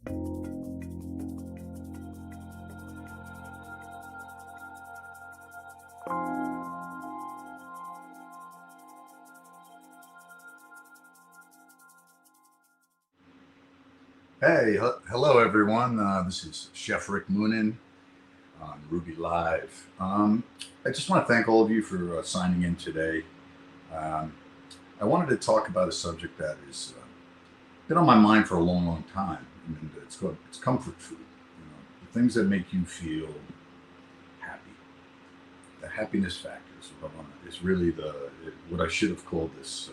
Hey, hello everyone. This is Chef Rick Moonen on Ruby Live. I just want to thank all of you for signing in today. Um, I wanted to talk about a subject that has been on my mind for a long, long time, and it's comfort food. The things that make you feel happy. The happiness factor is really what I should have called this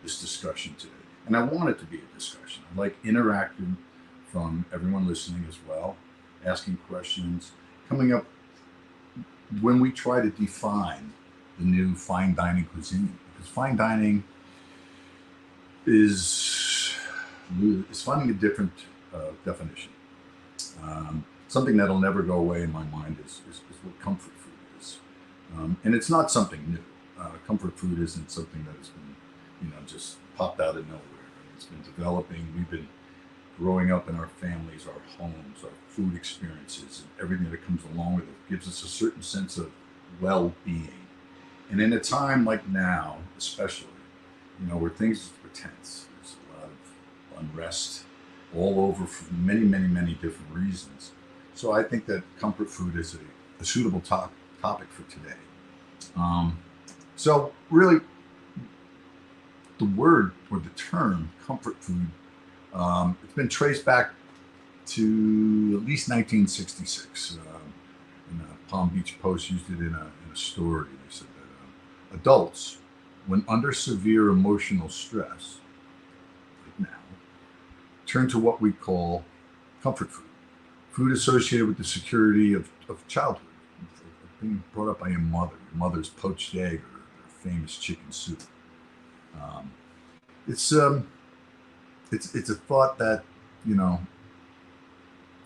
discussion today. And I want it to be a discussion. I like interacting from everyone listening as well, asking questions, coming up when we try to define the new fine dining cuisine. Because fine dining is finding a different definition. Something that'll never go away in my mind is what comfort food is. And it's not something new. Comfort food isn't something that has been, just popped out of nowhere. It's been developing. We've been growing up in our families, our homes, our food experiences, and everything that comes along with it gives us a certain sense of well-being. And in a time like now, especially, where things are tense, there's a lot of unrest all over for many, many, many different reasons. So I think that comfort food is a suitable topic for today. So really, the word or the term comfort food, it's been traced back to at least 1966. And Palm Beach Post used it in a story. They said that adults, when under severe emotional stress, like now, turn to what we call comfort food. Food associated with the security of childhood, of being brought up by your mother's poached egg or famous chicken soup. Um, it's a thought that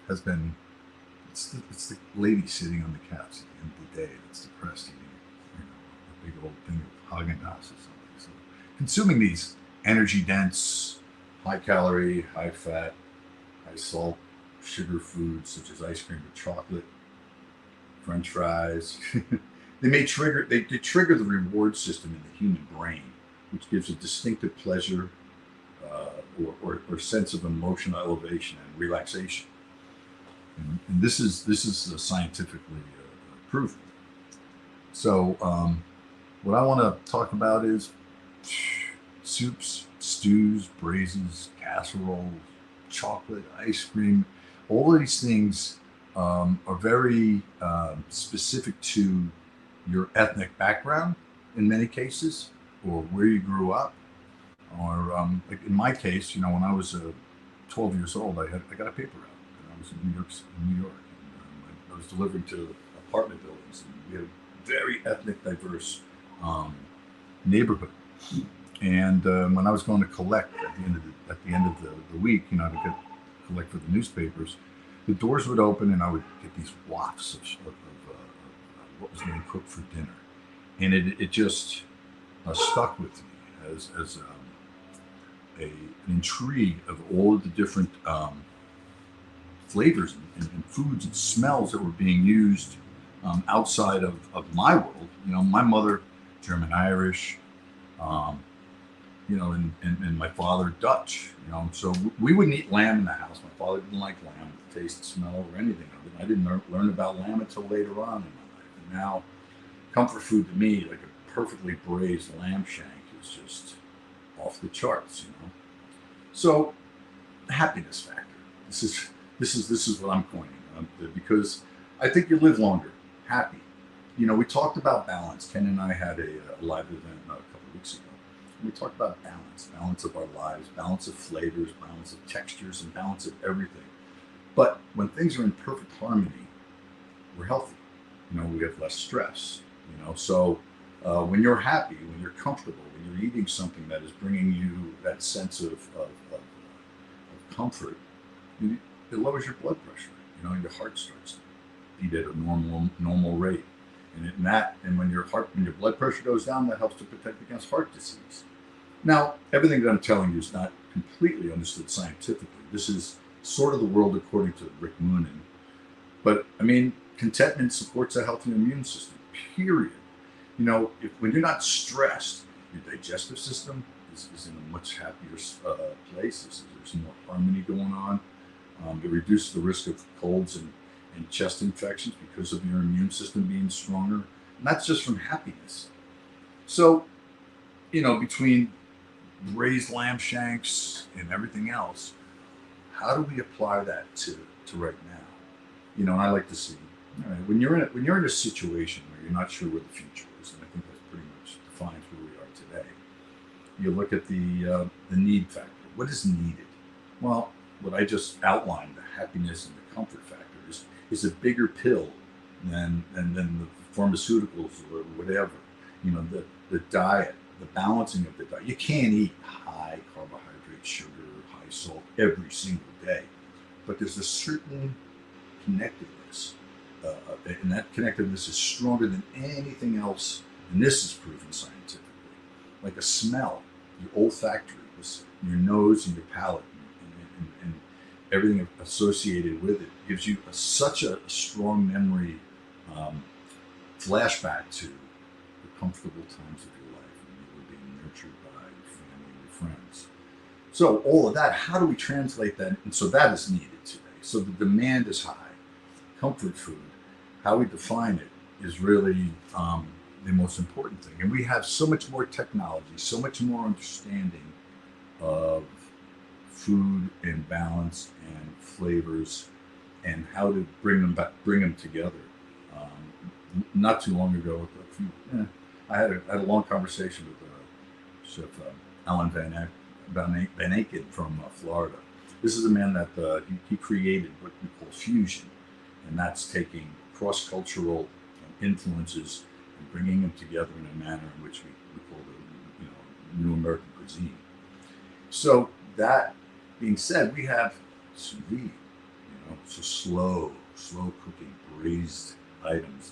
has been it's the lady sitting on the couch at the end of the day that's depressed eating a big old thing of Haagen-Dazs or something. So consuming these energy dense, high calorie, high fat, high salt, sugar foods such as ice cream with chocolate, French fries, they trigger the reward system in the human brain, which gives a distinctive pleasure or sense of emotional elevation and relaxation. And this is scientifically proven. So what I want to talk about is soups, stews, braises, casseroles, chocolate, ice cream. All of these things are very specific to your ethnic background in many cases, or where you grew up. Or like in my case, when I was 12 years old, I got a paper route, and I was in New York, and I was delivering to apartment buildings, and we had a very ethnic, diverse neighborhood. And when I was going to collect at the end of the week, to collect for the newspapers, the doors would open, and I would get these wafts of what was being cooked for dinner, and it just stuck with me as an intrigue of all of the different flavors and foods and smells that were being used outside of my world. My mother, German Irish, and my father, Dutch. So we wouldn't eat lamb in the house. My father didn't like lamb, the taste, smell, or anything of it. I didn't learn about lamb until later on in my life. And now, comfort food to me, like a perfectly braised lamb shank, is just off the charts. So, happiness factor. This is what I'm coining because I think you live longer, happy. We talked about balance. Ken and I had a live event a couple of weeks ago. We talked about balance of our lives, balance of flavors, balance of textures, and balance of everything. But when things are in perfect harmony, we're healthy. We have less stress. So when you're happy, when you're comfortable, when you're eating something that is bringing you that sense of comfort, it lowers your blood pressure. Your heart starts to beat at a normal rate. And when your blood pressure goes down, that helps to protect against heart disease. Now, everything that I'm telling you is not completely understood scientifically. This is sort of the world according to Rick Moonen. But I mean, contentment supports a healthy immune system, period. When you're not stressed, your digestive system is in a much happier place. There's more harmony going on. It reduces the risk of colds and chest infections because of your immune system being stronger. And that's just from happiness. So, between braised lamb shanks and everything else, how do we apply that to right now? I like to see, all right, when you're in a situation where you're not sure where the future is, and I think that pretty much defines where we are today. You look at the need factor. What is needed? Well, what I just outlined, the happiness and the comfort factor, is a bigger pill than the pharmaceuticals or whatever. The diet, the balancing of the diet. You can't eat high carbohydrate, sugar, high salt every single day, but there's a certain connectedness, and that connectedness is stronger than anything else. And this is proven scientifically. Like a smell, your olfactory, your nose and your palate, and everything associated with it gives you such a strong memory flashback to the comfortable times of your life when you were being nurtured by your family and your friends. So all of that, how do we translate that? And so that is needed today. So the demand is high. Comfort food, how we define it is really the most important thing. And we have so much more technology, so much more understanding of food and balance and flavors and how to bring them together. Not too long ago, I had a long conversation with Chef Alan Van Aken from Florida. This is a man that he created what we call fusion, and that's taking cross-cultural influences and bringing them together in a manner in which we call the new American cuisine. So that being said, we have sous vide, so slow cooking, braised items,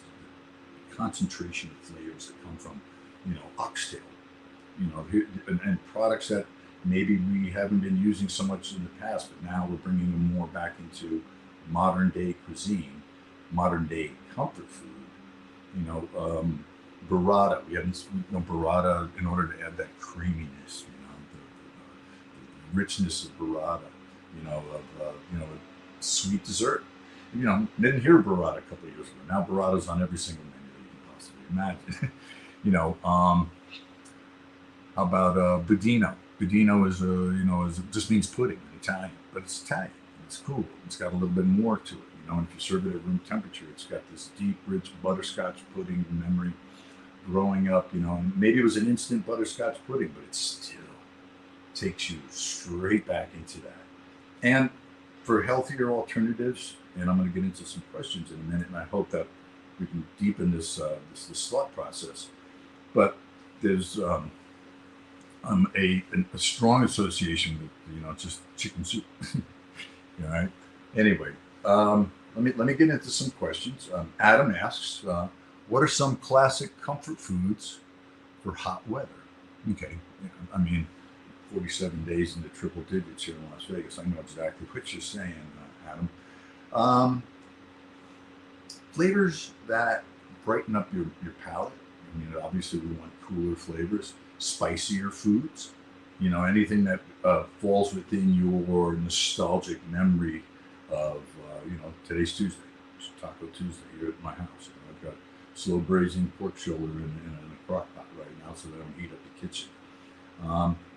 the concentration of flavors that come from, oxtail, and products that maybe we haven't been using so much in the past, but now we're bringing them more back into modern day cuisine, modern day comfort food. Burrata. We haven't burrata in order to add that creaminess, the richness of burrata, a sweet dessert. Didn't hear burrata a couple of years ago. Now burrata's on every single menu that you can possibly imagine. How about budino? Budino is just means pudding in Italian, but it's Italian. It's cool. It's got a little bit more to it. And if you serve it at room temperature, it's got this deep, rich butterscotch pudding memory growing up, and maybe it was an instant butterscotch pudding, but it still takes you straight back into that. And for healthier alternatives, and I'm going to get into some questions in a minute, and I hope that we can deepen this thought process. But there's a strong association with just chicken soup. All right. Anyway, let me get into some questions. Adam asks, what are some classic comfort foods for hot weather? Okay, 47 days into triple digits here in Las Vegas. I know exactly what you're saying, Adam. Flavors that brighten up your palate. Obviously we want cooler flavors, spicier foods. Anything that falls within your nostalgic memory of, today's Tuesday. It's Taco Tuesday here at my house. I've got slow braising pork shoulder in a crock pot right now so that I don't heat up the kitchen.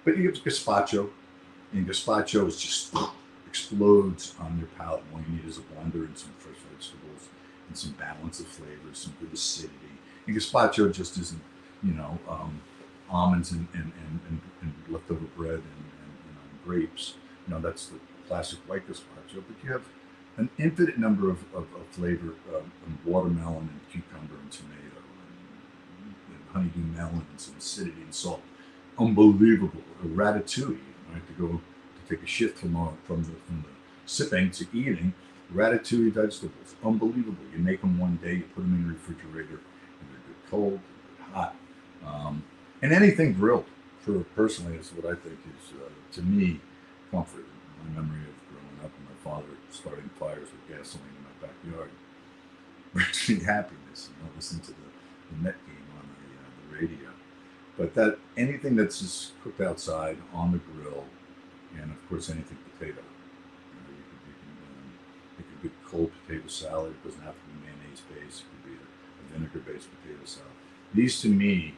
But you get gazpacho, and gazpacho is just explodes on your palate. All you need is a blender and some fresh vegetables and some balance of flavors, some good acidity. And gazpacho just isn't, almonds and leftover bread and grapes. That's the classic white gazpacho. But you have an infinite number of flavor, watermelon and cucumber and tomato and honeydew melon and some acidity and salt. Unbelievable. Ratatouille, right? To take a shift from the sipping to eating. Ratatouille vegetables, unbelievable. You make them one day, you put them in the refrigerator, and they're good cold, they're good hot. And anything grilled, personally, is what I think is, to me, comfort. My memory of growing up and my father starting fires with gasoline in my backyard brings me happiness. Listening to the Met game on the radio. But that anything that's just cooked outside on the grill, and of course anything potato. It could be cold potato salad. It doesn't have to be mayonnaise based. It could be a vinegar based potato salad. These to me,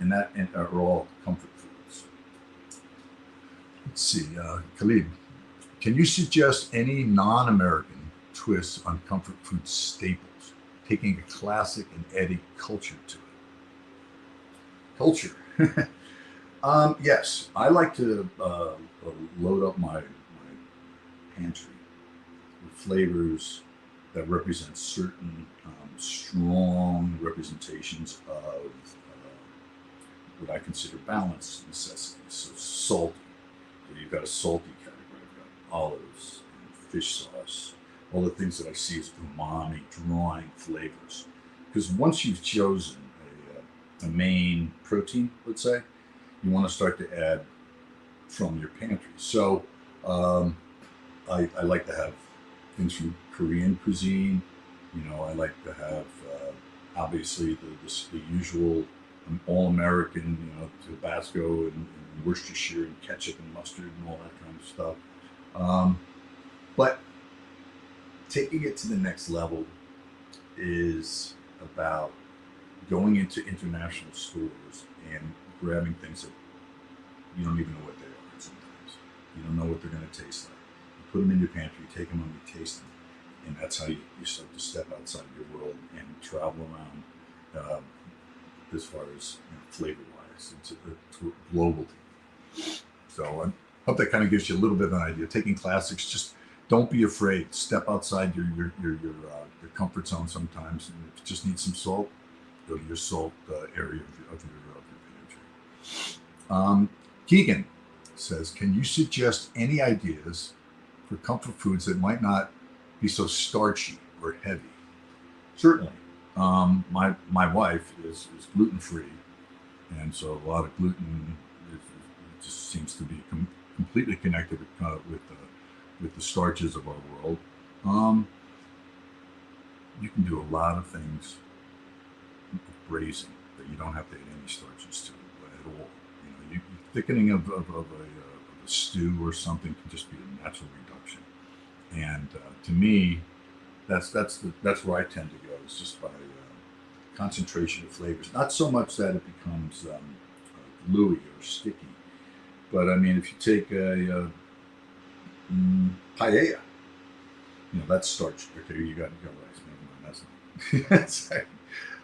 and are all comfort foods. Let's see, Khalid, can you suggest any non-American twists on comfort food staples, taking a classic and adding culture to it? Culture. Yes, I like to load up my pantry with flavors that represent certain strong representations of what I consider balanced necessities. So salty. So you've got a salty category. I've got olives and fish sauce. All the things that I see as umami, drawing flavors. Because once you've chosen a main protein, let's say, you want to start to add from your pantry. So I like to have things from Korean cuisine. I like to have obviously the usual all-American, Tabasco and Worcestershire and ketchup and mustard and all that kind of stuff. But taking it to the next level is about going into international stores and grabbing things that you don't even know what they are sometimes. You don't know what they're going to taste like. You put them in your pantry, you take them home, you taste them. And that's how you start to step outside your world and travel around as far as flavor-wise. It's a global thing. So I hope that kind of gives you a little bit of an idea. Taking classics, just don't be afraid. Step outside your comfort zone sometimes. And if you just need some salt, go to your salt area of your pantry. Keegan says, can you suggest any ideas for comfort foods that might not be so starchy or heavy? Certainly. My wife is gluten-free, and so a lot of gluten it just seems to be completely connected with the starches of our world. You can do a lot of things with braising that you don't have to add any starches to at all. Thickening of a stew or something can just be a natural reduction. And to me, that's where I tend to go. It's just by concentration of flavors. Not so much that it becomes gluey or sticky, but I mean, if you take a paella, that's starch. Okay, you got rice. Never mind, that's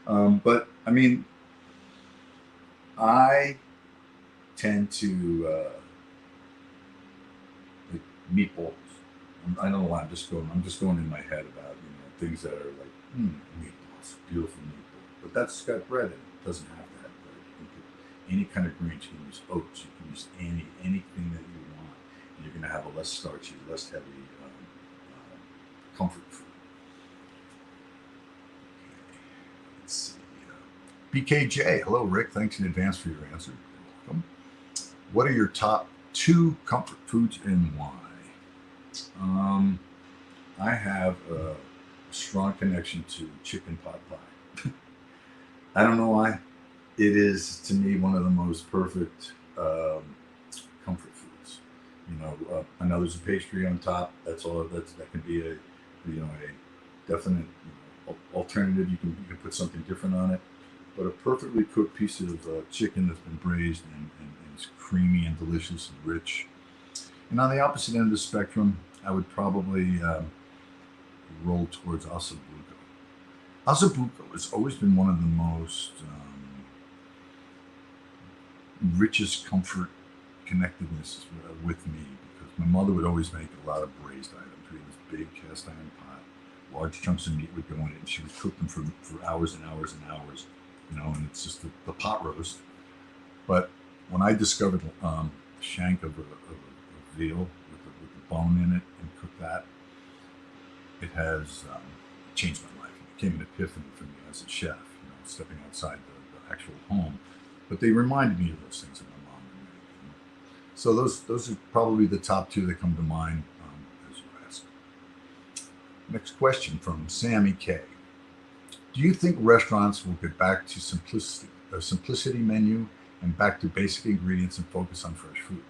not. But I mean, I tend to like meatballs. I don't know why I'm just going in my head about things that are like meatballs, beautiful meatball. But that's got bread in it. It doesn't have to have bread. You can put any kind of greens. You can use oats. You can use anything that you want, and you're going to have a less starchy, less heavy comfort food. Okay. Let's see. BKJ, hello Rick. Thanks in advance for your answer. You're welcome. What are your top 2 comfort foods and why? I have a strong connection to chicken pot pie. I don't know why. It is, to me, one of the most perfect comfort foods. I know there's a pastry on top. That's all. That can be a definite alternative. You can put something different on it. But a perfectly cooked piece of chicken that's been braised and is creamy and delicious and rich. And on the opposite end of the spectrum, I would probably roll towards ossobuco. Ossobuco has always been one of the most richest comfort connectedness with me, because my mother would always make a lot of braised items. We had this big cast iron pot, large chunks of meat would go in it, and she would cook them for hours and hours and hours, and it's just the pot roast. But when I discovered the shank of a veal with the bone in it and cooked that, it has changed my life. It became an epiphany for me as a chef, stepping outside the actual home. But they reminded me of those things that my mom would make. So those are probably the top 2 that come to mind Next question from Sammy K. Do you think restaurants will get back to simplicity, a simplicity menu, and back to basic ingredients and focus on fresh food?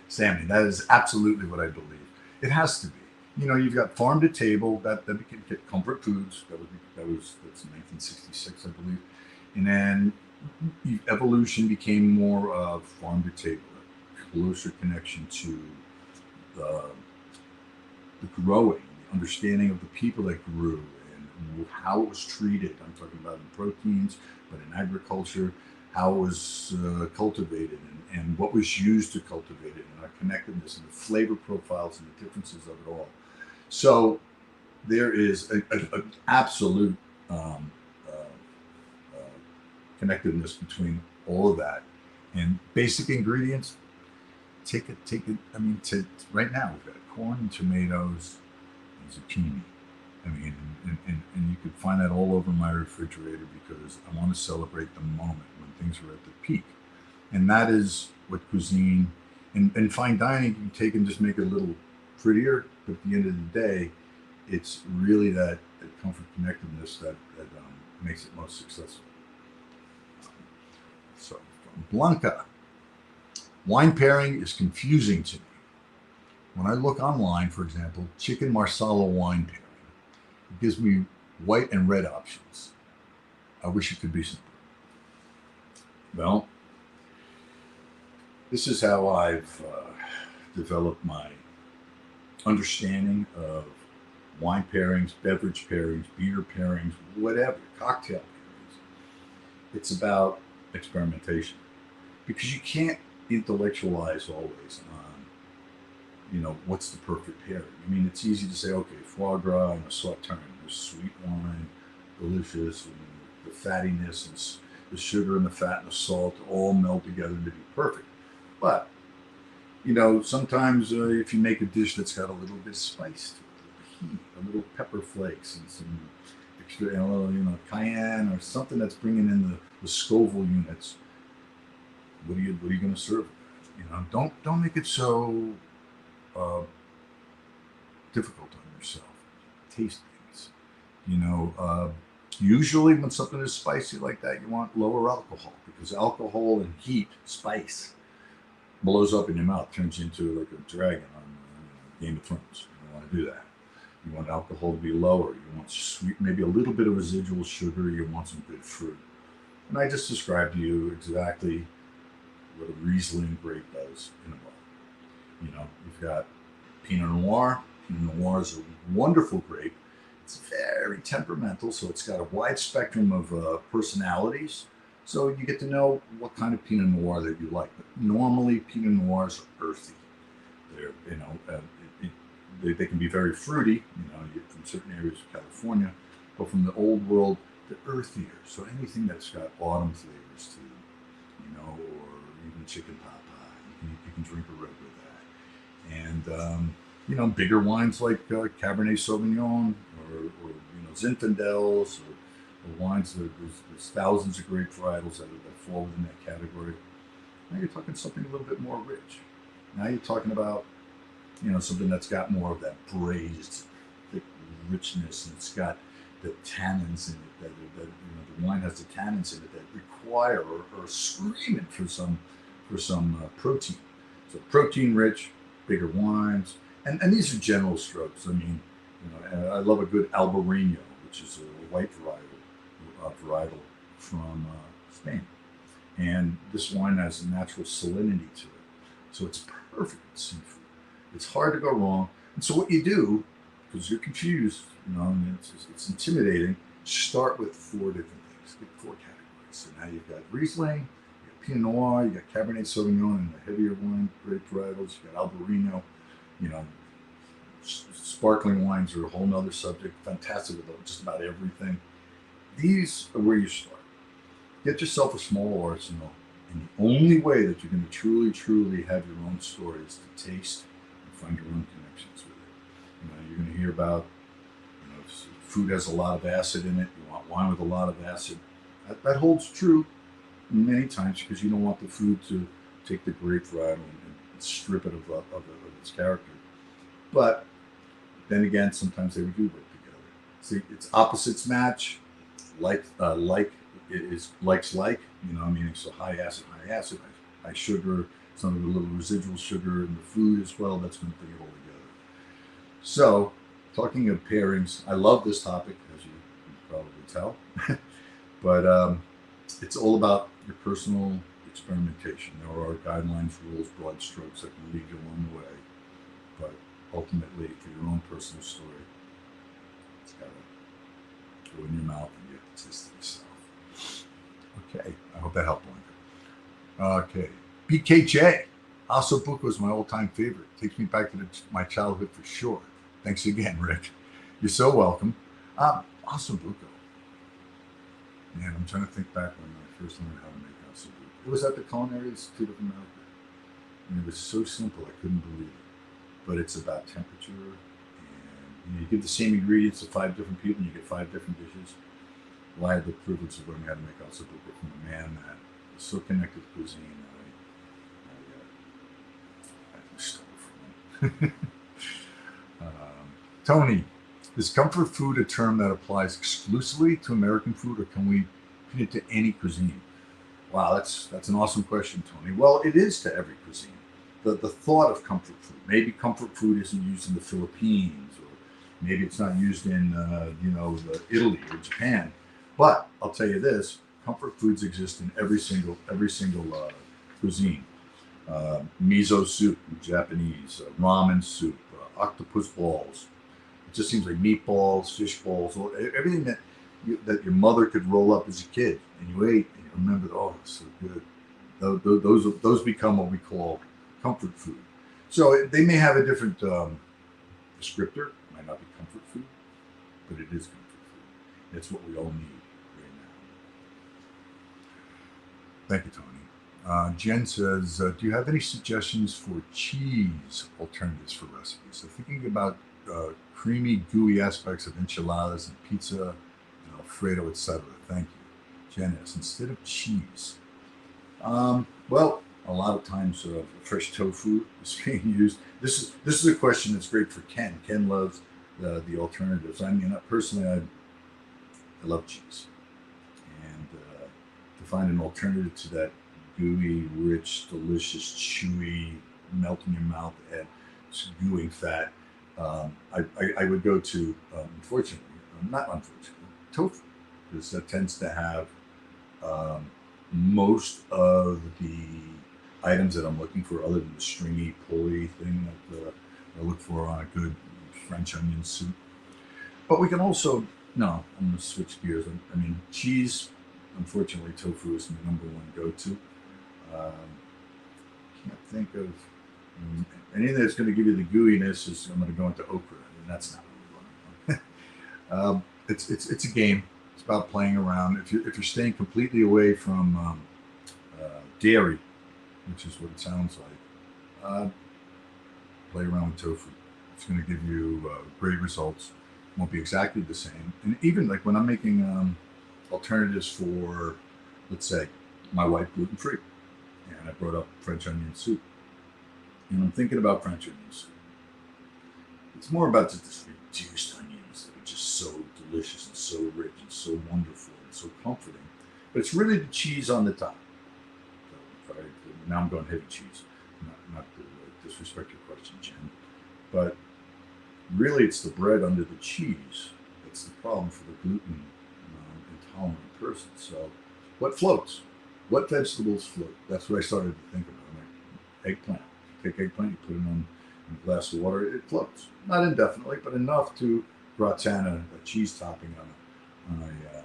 Sammy, that is absolutely what I believe. It has to be. You know, you've got farm to table. That we can get comfort foods. That's 1966, I believe. And then evolution became more of farm to table, a closer connection to the the growing, the understanding of the people that grew and how it was treated. I'm talking about in proteins, but in agriculture, how it was cultivated and what was used to cultivate it, and our connectedness and the flavor profiles and the differences of it all. So there is an absolute um, uh, uh, connectedness between all of that and basic ingredients. Take it. I mean, right now we've got corn, tomatoes, and zucchini. I mean, and you could find that all over my refrigerator because I want to celebrate the moment when things are at the peak. And that is what cuisine and fine dining you can take and just make it a little prettier. But at the end of the day, it's really that comfort connectedness that makes it most successful. So, from Blanca, wine pairing is confusing to me. When I look online, for example, chicken marsala wine pairing, it gives me white and red options. I wish it could be simpler. Well, this is how I've developed my understanding of wine pairings, beverage pairings, beer pairings, whatever, cocktail pairings. It's about experimentation because you can't intellectualize always on, what's the perfect pairing. I mean, it's easy to say, okay, foie gras and a sauterne, there's sweet wine, delicious, and the fattiness and the sugar and the fat and the salt all meld together to be perfect. But sometimes if you make a dish that's got a little bit of spice to it, a little heat, a little pepper flakes, and some extra, cayenne or something that's bringing in the Scoville units. What are you going to serve? Don't make it so uh, difficult on yourself. Taste things. You know, uh, Usually when something is spicy like that, you want lower alcohol because alcohol and heat, spice, blows up in your mouth, turns you into like a dragon on Game of Thrones. You don't want to do that. You want alcohol to be lower. You want sweet, maybe a little bit of residual sugar. You want some good fruit. And I just described to you exactly what a Riesling grape does in a bottle. You've got Pinot Noir. Pinot Noir is a wonderful grape. It's very temperamental, so it's got a wide spectrum of personalities. So you get to know what kind of Pinot Noir that you like. But normally, Pinot Noirs are earthy. They're, they can be very fruity, from certain areas of California, but from the old world, they're earthier. So anything that's got autumn flavors to or even chicken pot pie, you can drink a red with that. And bigger wines like Cabernet Sauvignon or Zinfandels or wines that there's thousands of grape varietals that fall within that category. Now you're talking something a little bit more rich. Now you're talking about something that's got more of that braised thick richness, and it's got the tannins in it the wine has the tannins in it that require or screaming for some protein. So protein rich, bigger wines, and these are general strokes. I mean, I love a good Albarino, which is a white varietal from Spain, and this wine has a natural salinity to it, so it's perfect with seafood. It's hard to go wrong. And so what you do, because you're confused, and it's intimidating, start with four different things. Get four categories. So now you've got Riesling, you got Pinot Noir, you got Cabernet Sauvignon and the heavier wine, grape varietals, you got Albarino, you know, sparkling wines are a whole nother subject. Fantastic with just about everything. These are where you start. Get yourself a small arsenal, and the only way that you're going to truly have your own story is to taste and find your own connections with it. You're going to hear about, food has a lot of acid in it. You want wine with a lot of acid. That holds true many times because you don't want the food to take the grape varietal and strip it of its character. But Then again, sometimes they do work together. See, it's opposites match. Like is likes like. You know, meaning so high acid, high sugar, some of the little residual sugar in the food as well. That's going to bring it all together. So, talking of pairings, I love this topic, as you can probably tell. But it's all about your personal experimentation. There are guidelines, rules, broad strokes that can lead you along the way. But ultimately, for your own personal story, it's got to go in your mouth and you have to taste it yourself. Okay, I hope that helped, Blanca. Okay, BKJ. Asobuco is my all-time favorite. Takes me back to my childhood for sure. Thanks again, Rick. You're so welcome. Asobuco. Man, I'm trying to think back when I first learned how to make asobuco. It was at the Culinary Institute of America. And it was so simple, I couldn't believe it. But it's about temperature, and you give the same ingredients to 5 different people, and you get 5 different dishes. Well, I had the privilege of learning how to make asobuco from a man that was so connected to cuisine that I stole from him. Tony, is comfort food a term that applies exclusively to American food, or can we put it to any cuisine? Wow, that's an awesome question, Tony. Well, it is to every cuisine. The thought of comfort food. Maybe comfort food isn't used in the Philippines, or maybe it's not used in Italy or Japan. But I'll tell you this: comfort foods exist in every single cuisine. Miso soup, Japanese, ramen soup, octopus balls. It just seems like meatballs, fish balls, everything that your mother could roll up as a kid, and you ate, and you remembered, oh, it's so good. Those become what we call comfort food. So they may have a different descriptor. It might not be comfort food, but it is comfort food. It's what we all need right now. Thank you, Tony. Jen says, do you have any suggestions for cheese alternatives for recipes? So thinking about creamy, gooey aspects of enchiladas and pizza and Alfredo, etc. Thank you. Jen asks, instead of cheese. Well, a lot of times fresh tofu is being used. This is a question that's great for Ken. Ken loves the alternatives. I mean, personally, I love cheese, and to find an alternative to that gooey, rich, delicious, chewy, melt in your mouth, and gooey fat, I would go to, unfortunately, not unfortunately, tofu, because that tends to have most of the items that I'm looking for, other than the stringy, pulley thing that I look for on a good French onion soup. But we can also, no, I'm going to switch gears. I mean, cheese, unfortunately, tofu is my number one go-to. Can't think of anything that's going to give you the gooiness. I'm going to go into okra, and that's not what we want. It's a game. It's about playing around. If you're staying completely away from dairy, which is what it sounds like, play around with tofu. It's going to give you great results. Won't be exactly the same. And even like when I'm making alternatives for, let's say, my wife gluten-free, and I brought up French onion soup, and I'm thinking about French onion soup. It's more about just this reduced onions that are just so delicious and so rich and so wonderful and so comforting. But it's really the cheese on the top. So now I'm going heavy cheese. Not to disrespect your question, Jen. But really it's the bread under the cheese that's the problem for the gluten intolerant person. So what floats? What vegetables float? That's what I started to think about. Like eggplant. Take eggplant, you put it in a glass of water, it floats. Not indefinitely, but enough to gratin a cheese topping on a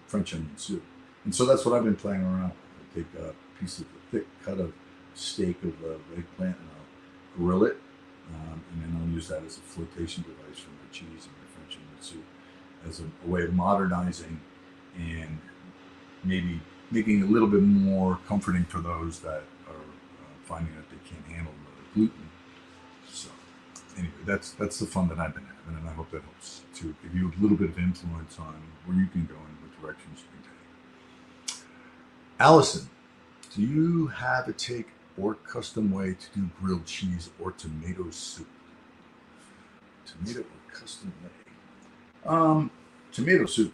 French onion soup. And so that's what I've been playing around with. I take a piece of a thick cut of steak of eggplant and I'll grill it. And then I'll use that as a flotation device for my cheese and my French onion soup as a way of modernizing and maybe making it a little bit more comforting for those that are finding that they can't handle the gluten. So anyway, that's the fun that I've been having, and I hope that helps to give you a little bit of influence on where you can go and what directions you can take. Allison, do you have a take or custom way to do grilled cheese or tomato soup? Tomato or custom made? Tomato soup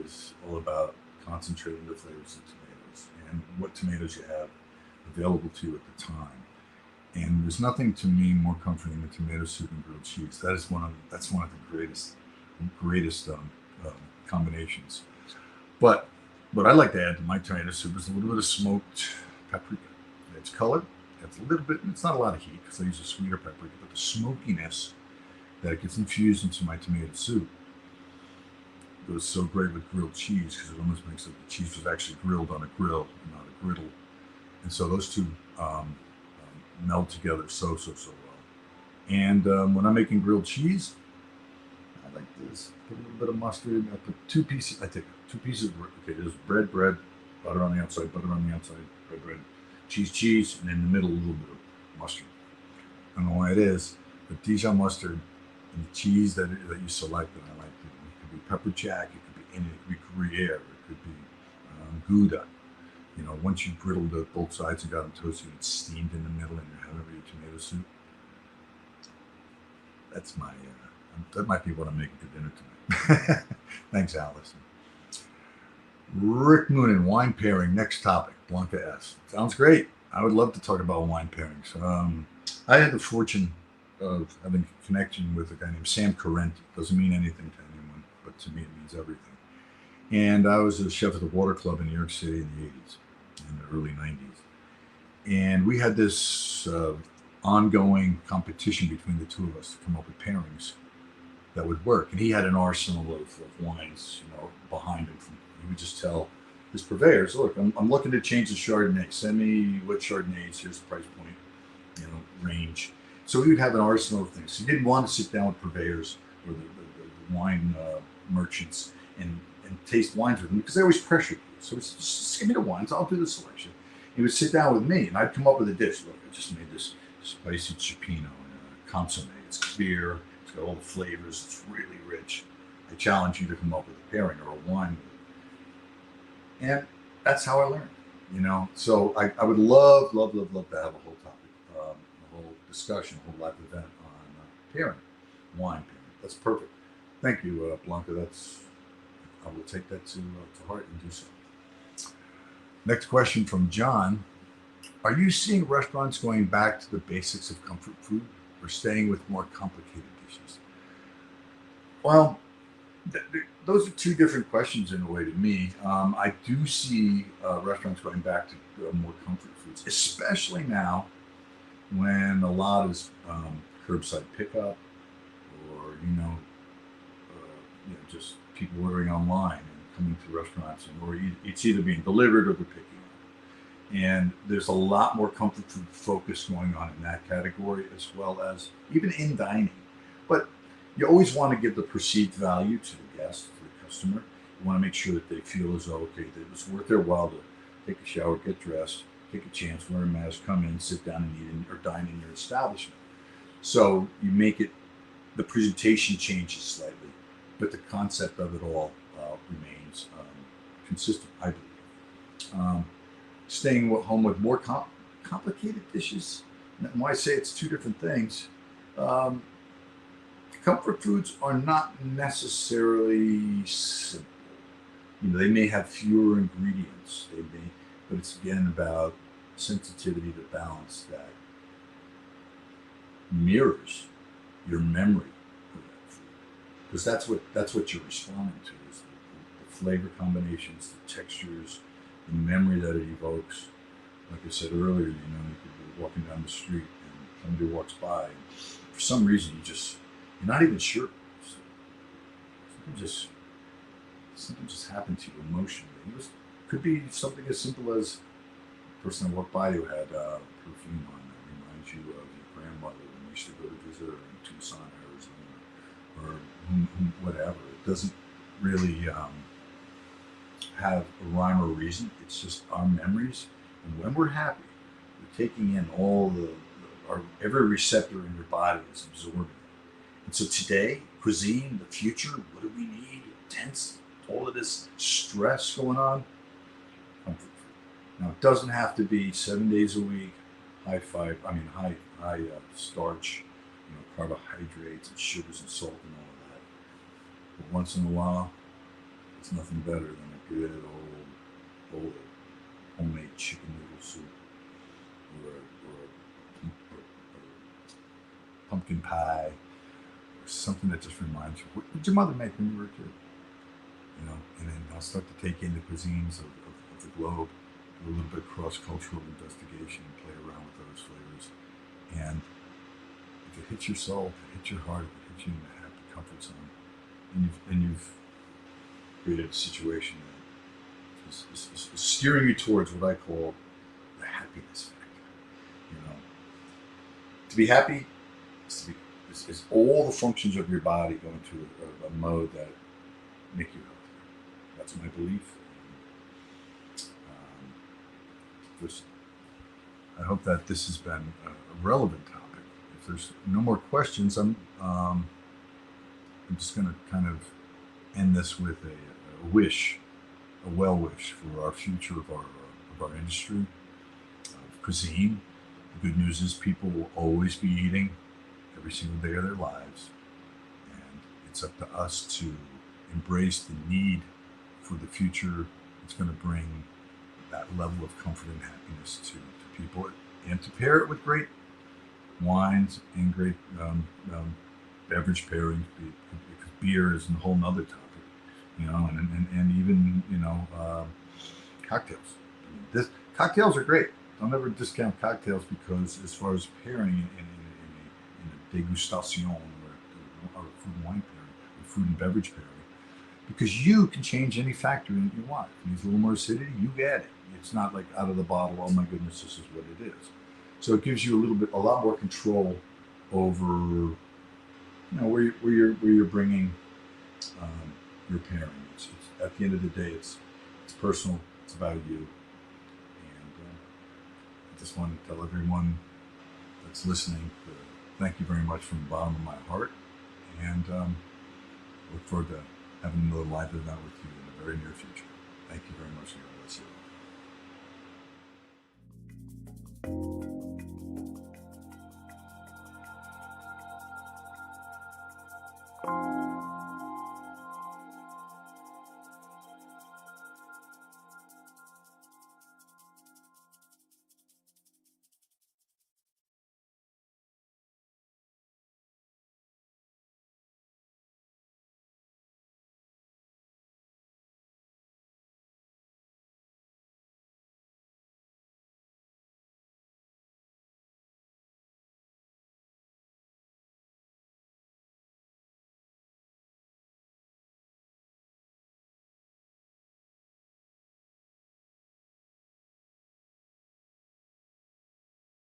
is all about concentrating the flavors of tomatoes and what tomatoes you have available to you at the time. And there's nothing to me more comforting than tomato soup and grilled cheese. That's one of the greatest combinations. But what I like to add to my tomato soup is a little bit of smoked paprika. It's color. It's a little bit. It's not a lot of heat because I use a sweeter paprika, but the smokiness that gets infused into my tomato soup goes so great with grilled cheese because it almost makes it the cheese was actually grilled on a grill and not a griddle, and so those two meld together so well. And when I'm making grilled cheese, I like this. Put a little bit of mustard in. I put two pieces. I take 2 pieces. Okay, there's bread, butter on the outside, bread, cheese, and in the middle a little bit of mustard. I don't know why it is, but Dijon mustard and the cheese that you select, and I like it. It could be pepper jack, it could be it could be Gruyere, it could be Gouda. You know, once you griddled both sides and got them toasted and steamed in the middle, and you're having your tomato soup. That's my. That might be what I'm making for dinner tonight. Thanks, Allison. Rick Moonen, wine pairing. Next topic, Blanca S. Sounds great. I would love to talk about wine pairings. I had the fortune of having a connection with a guy named Sam Correnti. Doesn't mean anything to anyone, but to me it means everything. And I was a chef at the Water Club in New York City in the 80s, in the early 90s. And we had this ongoing competition between the two of us to come up with pairings that would work. And he had an arsenal of wines, behind him. He would just tell his purveyors, look, I'm looking to change the Chardonnay. Send me what Chardonnays, here's the price point, range. So he would have an arsenal of things. He didn't want to sit down with purveyors or the wine merchants and taste wines with them because they always pressured you. So it's just give me the wines, I'll do the selection. He would sit down with me and I'd come up with a dish. Look, I just made this spicy cioppino and consomme. It's clear, it's got all the flavors, it's really rich. I challenge you to come up with a pairing or a wine with it. And that's how I learned, So I would love to have a whole topic, a whole discussion, a whole live event on pairing, wine pairing. That's perfect. Thank you, Blanca. I will take that to heart and do so. Next question from John. Are you seeing restaurants going back to the basics of comfort food or staying with more complicated dishes? Well, those are two different questions in a way to me. I do see restaurants going back to more comfort foods, especially now when a lot is curbside pickup or, just people ordering online and coming to restaurants, or it's either being delivered or they're picking up. And there's a lot more comfort food focus going on in that category, as well as even in dining. But you always want to give the perceived value to the guest, to the customer. You want to make sure that they feel as though, okay, that it was worth their while to take a shower, get dressed, take a chance, wear a mask, come in, sit down and eat or dine in your establishment. So you make it, the presentation changes slightly, but the concept of it all remains consistent, I believe. Staying home with more complicated dishes, and why I say it's two different things. Comfort foods are not necessarily simple. They may have fewer ingredients. But it's again about sensitivity to balance that mirrors your memory of that food, because that's what you're responding to is the flavor combinations, the textures, the memory that it evokes. Like I said earlier, you could be walking down the street and somebody walks by, and for some reason you're not even sure. Something just happened to you emotionally. It could be something as simple as the person that walked by who had perfume on that reminds you of your grandmother when you used to go to visit her in Tucson, Arizona, or whatever. It doesn't really have a rhyme or reason. It's just our memories. And when we're happy, we're taking in all every receptor in your body is absorbing it. And so today, cuisine, the future, what do we need? Tense, all of this stress going on. Comfort food. Now, it doesn't have to be 7 days a week, high starch, carbohydrates and sugars and salt and all of that. But once in a while, it's nothing better than a good old homemade chicken noodle soup or pumpkin pie or something that just reminds you. What did your mother make when you were a kid? And then I'll start to take in the cuisines of the globe, do a little bit of cross-cultural investigation and play around with those flavors. And if it hits your soul, if it hits your heart, if it hits you in the happy comfort zone, and you've created a situation that is steering you towards what I call the happiness factor. To be happy is all the functions of your body go into a mode that make you healthy. That's my belief. I hope that this has been a relevant topic. If there's no more questions, I'm just going to kind of end this with a wish, a well wish for our future of our industry, of cuisine. The good news is people will always be eating every single day of their lives, and it's up to us to embrace the need for the future. It's going to bring that level of comfort and happiness to people, and to pair it with great wines and great beverage pairings, because beer is a whole nother topic, and even cocktails. Cocktails are great. Don't ever discount cocktails, because as far as pairing in a degustation or food and wine pairing, or food and beverage pairing, because you can change any factor that you want. If it needs a little more acidity, you add it. It's not like out of the bottle, oh my goodness, this is what it is. So it gives you a lot more control over, where you're bringing your pairing. It's at the end of the day, it's personal. It's about you. And I just want to tell everyone that's listening, thank you very much from the bottom of my heart, and look forward to having another live event with you in the very near future. Thank you very much, God bless you.